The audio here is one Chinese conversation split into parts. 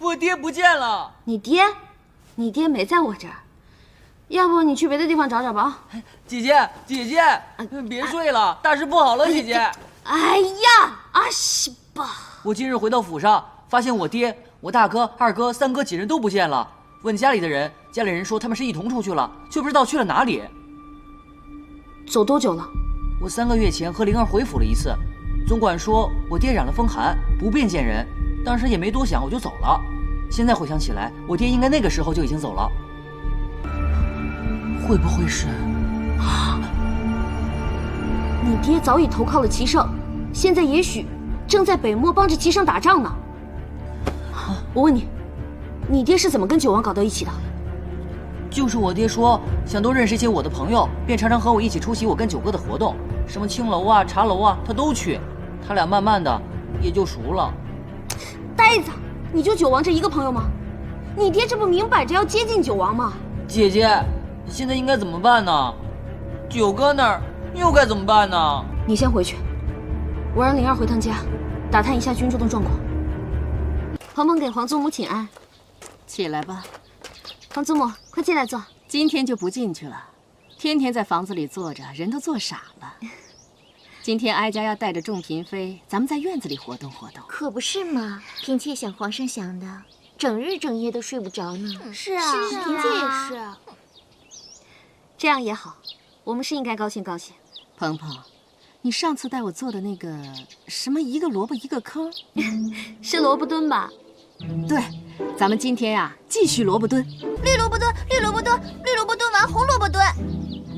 我爹不见了。你爹？你爹没在我这儿，要不你去别的地方找找吧。姐姐，别睡了，大事不好了，姐姐。哎呀，阿西吧！我今日回到府上，发现我爹、我大哥、二哥、三哥几人都不见了。问家里的人，家里人说他们是一同出去了，却不知道去了哪里。走多久了？我3个月前和灵儿回府了一次，总管说我爹染了风寒，不便见人，当时也没多想，我就走了。现在回想起来，我爹应该那个时候就已经走了。会不会是？你爹早已投靠了齐胜，现在也许正在北漠帮着齐胜打仗呢。我问你，你爹是怎么跟九王搞到一起的？就是我爹说想多认识一些我的朋友，便常常和我一起出席我跟九哥的活动，什么青楼啊、茶楼啊，他都去。他俩慢慢的也就熟了。呆子，你就九王这一个朋友吗？你爹这不明摆着要接近九王吗？姐姐，现在应该怎么办呢？九哥那儿又该怎么办呢？你先回去，我让灵儿回趟家，打探一下军中的状况。鹏鹏给皇祖母请安。起来吧，皇祖母，快进来坐。今天就不进去了，天天在房子里坐着，人都坐傻了。今天哀家要带着众嫔妃，咱们在院子里活动活动。可不是嘛，嫔妾想皇上想的，整日整夜都睡不着呢。是啊，嫔妾也是。这样也好，我们是应该高兴高兴。鹏鹏，你上次带我做的那个什么一个萝卜一个坑，是萝卜墩吧？对，咱们今天呀继续萝卜墩。绿萝卜墩，绿萝卜墩，绿萝卜墩完红萝卜墩。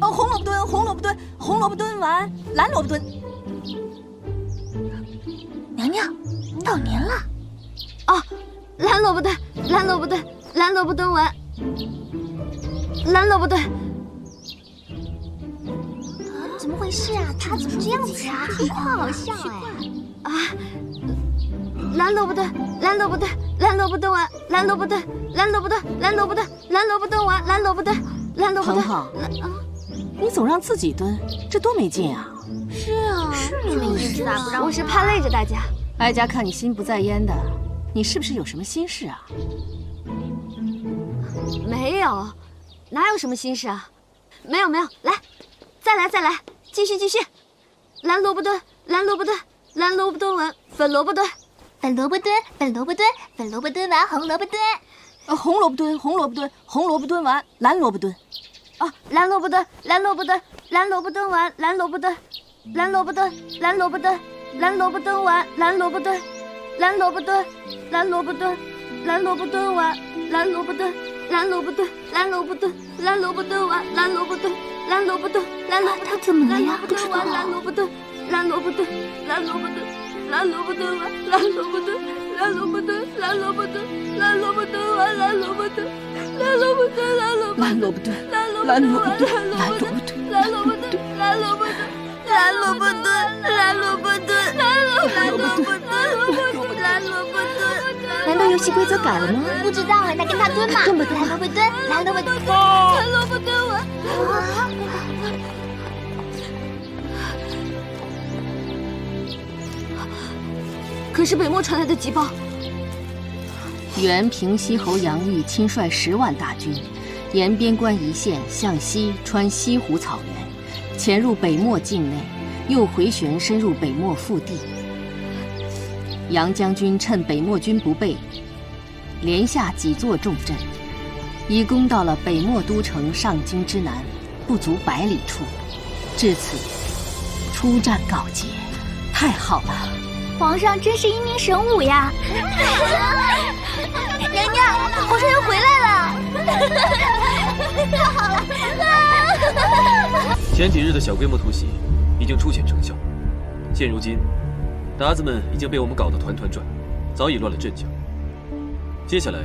红萝卜墩，红萝卜墩，红萝卜墩完蓝萝卜墩。娘娘，到年了。哦，蓝萝卜墩，蓝萝卜墩，蓝萝卜墩完蓝萝卜墩。怎么回事啊？他怎么这样子啊？情况好像哎。蓝萝卜墩，蓝萝卜墩，蓝萝卜墩完蓝萝卜墩，蓝萝卜墩，蓝萝卜墩，蓝萝卜墩完蓝萝卜墩，蓝萝卜墩。鹏鹏，你总让自己蹲，这多没劲啊！是啊，是没意思啊，不让我是怕累着大家。哀家看你心不在焉的，你是不是有什么心事啊？没有，哪有什么心事啊？没有，来，再来，继续。蓝萝卜墩，蓝萝卜墩，蓝萝卜墩完粉萝卜墩。粉萝卜墩，粉萝卜墩，粉萝卜墩完红萝卜墩。红萝卜墩，红萝卜墩，红萝卜墩完蓝萝卜墩。蓝萝卜墩，蓝萝卜墩，蓝萝卜墩完蓝萝卜墩，蓝萝卜墩，蓝萝卜墩，蓝萝卜墩完蓝萝卜墩，蓝萝卜墩，蓝萝卜墩，蓝萝卜墩完蓝萝卜墩，蓝萝卜墩，蓝萝卜墩，蓝萝卜墩完蓝萝卜墩，蓝萝卜墩，蓝萝卜墩，他怎么了呀？不知道。蓝萝卜墩，蓝萝卜墩，蓝萝卜墩，蓝萝卜墩完蓝萝卜墩，蓝萝卜墩，蓝萝卜墩，蓝萝卜墩完蓝萝卜墩，蓝萝卜墩，蓝萝卜墩，蓝萝卜墩，蓝萝卜墩，蓝萝卜墩，蓝萝卜墩，蓝萝卜墩，蓝萝卜墩，蓝萝卜墩，蓝萝卜墩。难道游戏规则改了吗？不知道哎，那跟他蹲嘛。蹲吧蹲。蓝萝卜墩，蓝萝卜墩，蓝萝卜墩完。可是北漠传来的急报，原平西侯杨毅亲率10万大军，沿边关一线向西穿西湖草原，潜入北漠境内，又回旋深入北漠腹地。杨将军趁北漠军不备，连下几座重镇，已攻到了北漠都城上京之南，不足100里处。至此，出战告捷，太好了！皇上真是英明神武呀！娘娘，皇上又回来了！太好了！前几日的小规模突袭已经初显成效，现如今，鞑子们已经被我们搞得团团转，早已乱了阵脚。接下来，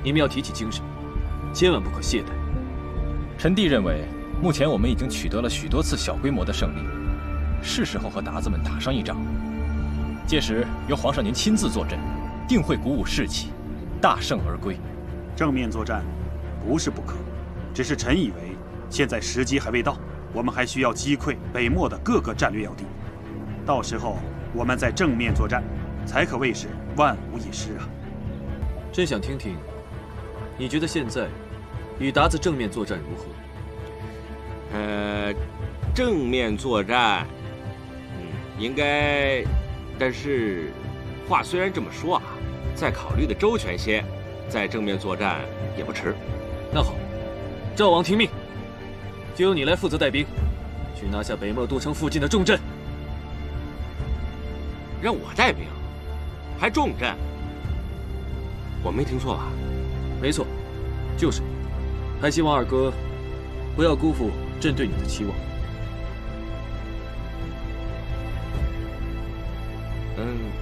你们要提起精神，千万不可懈怠。臣弟认为，目前我们已经取得了许多次小规模的胜利，是时候和鞑子们打上一仗。届时由皇上您亲自坐镇，定会鼓舞士气，大胜而归。正面作战不是不可，只是臣以为现在时机还未到，我们还需要击溃北漠的各个战略要地，到时候我们再正面作战，才可谓是万无一失啊。真想听听，你觉得现在与鞑子正面作战如何？正面作战，应该，但是，话虽然这么说啊，再考虑的周全些，再正面作战也不迟。那好，赵王听命，就由你来负责带兵，去拿下北漠都城附近的重镇。让我带兵，还重镇？我没听错吧？没错，就是你。还希望二哥不要辜负朕对你的期望。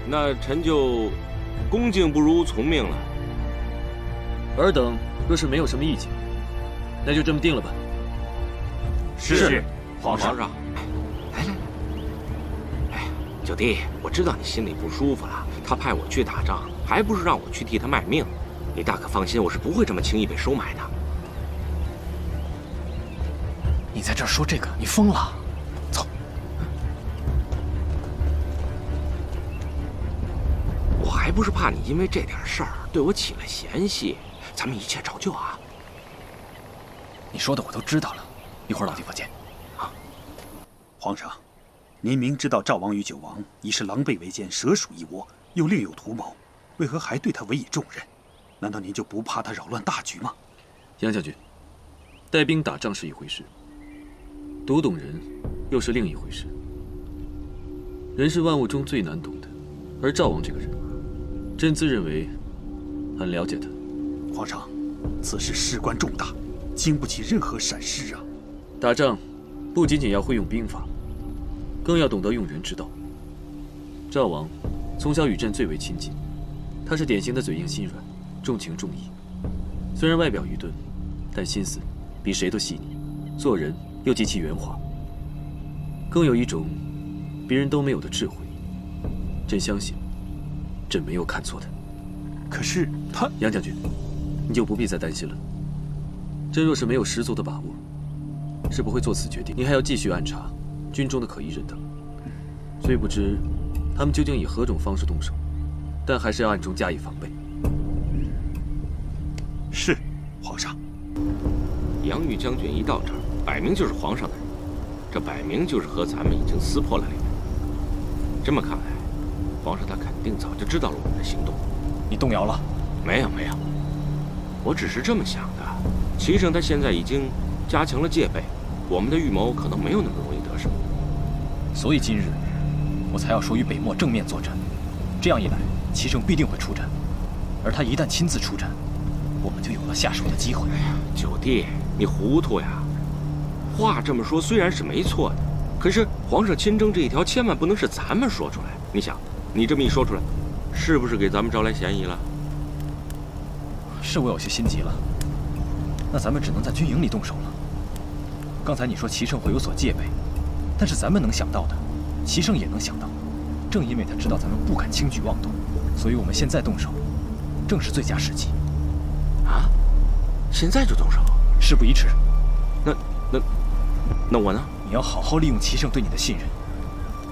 那臣就恭敬不如从命了。尔等若是没有什么意见，那就这么定了吧。是，皇上。来，九弟，我知道你心里不舒服了。他派我去打仗，还不是让我去替他卖命？你大可放心，我是不会这么轻易被收买的。你在这儿说这个，你疯了？走。我还不是怕你因为这点事儿对我起了嫌隙，咱们一切照旧啊。你说的我都知道了，一会儿老地方见。皇上，您明知道赵王与九王已是狼狈为奸，蛇鼠一窝，又另有图谋，为何还对他委以重任？难道您就不怕他扰乱大局吗？杨将军，带兵打仗是一回事，读懂人又是另一回事。人是万物中最难懂的，而赵王这个人，朕自认为很了解他。皇上，此事事关重大，经不起任何闪失啊！打仗不仅仅要会用兵法，更要懂得用人之道。赵王从小与朕最为亲近，他是典型的嘴硬心软，重情重义。虽然外表愚钝，但心思比谁都细腻，做人又极其圆滑，更有一种别人都没有的智慧。朕相信，朕没有看错他。可是他，杨将军，你就不必再担心了。朕若是没有十足的把握，是不会做此决定。你还要继续暗查军中的可疑人等，虽不知他们究竟以何种方式动手，但还是要暗中加以防备。是，皇上。杨玉将军一到这儿，摆明就是皇上的人，这摆明就是和咱们已经撕破了脸。这么看来，皇上他肯定早就知道了我们的行动。你动摇了？没有，我只是这么想的。齐胜他现在已经加强了戒备，我们的预谋可能没有那么容易得手。所以今日我才要说与北漠正面作战，这样一来，齐胜必定会出战，而他一旦亲自出战，我们就有了下手的机会。哎呀，九弟，你糊涂呀！话这么说虽然是没错的，可是皇上亲征这一条千万不能是咱们说出来。你想，你这么一说出来，是不是给咱们招来嫌疑了？是我有些心急了，那咱们只能在军营里动手了。刚才你说齐胜会有所戒备，但是咱们能想到的，齐胜也能想到。正因为他知道咱们不敢轻举妄动，所以我们现在动手，正是最佳时机。啊？现在就动手？事不宜迟。那我呢？你要好好利用齐胜对你的信任。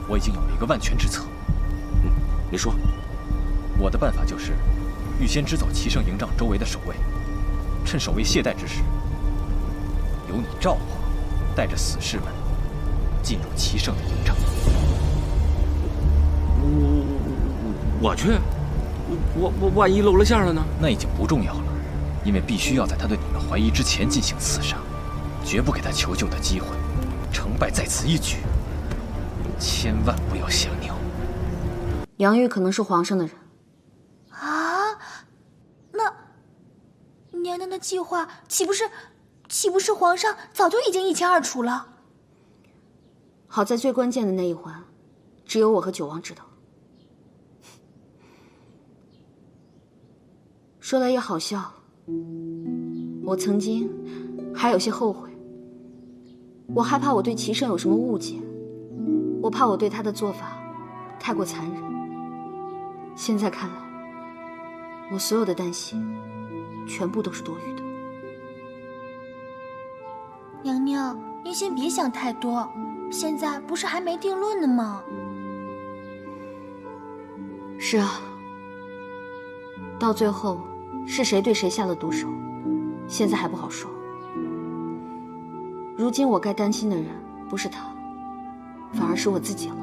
我已经有了一个万全之策。你说。我的办法就是，预先支走齐胜营帐周围的守卫，趁守卫懈怠之时，由你赵皇带着死士们进入齐胜的营帐。我去？我万一露了馅了呢？那已经不重要了，因为必须要在他对你们怀疑之前进行刺杀，绝不给他求救的机会。成败在此一举，千万不要想尿。杨玉可能是皇上的人啊？那娘娘的计划岂不是皇上早就已经一清二楚了？好在最关键的那一环，只有我和九王知道。说来也好笑，我曾经还有些后悔。我害怕我对齐胜有什么误解，我怕我对他的做法太过残忍。现在看来，我所有的担心全部都是多余的。娘娘，您先别想太多，现在不是还没定论呢吗？是啊，到最后是谁对谁下了毒手，现在还不好说。如今我该担心的人不是他，反而是我自己了。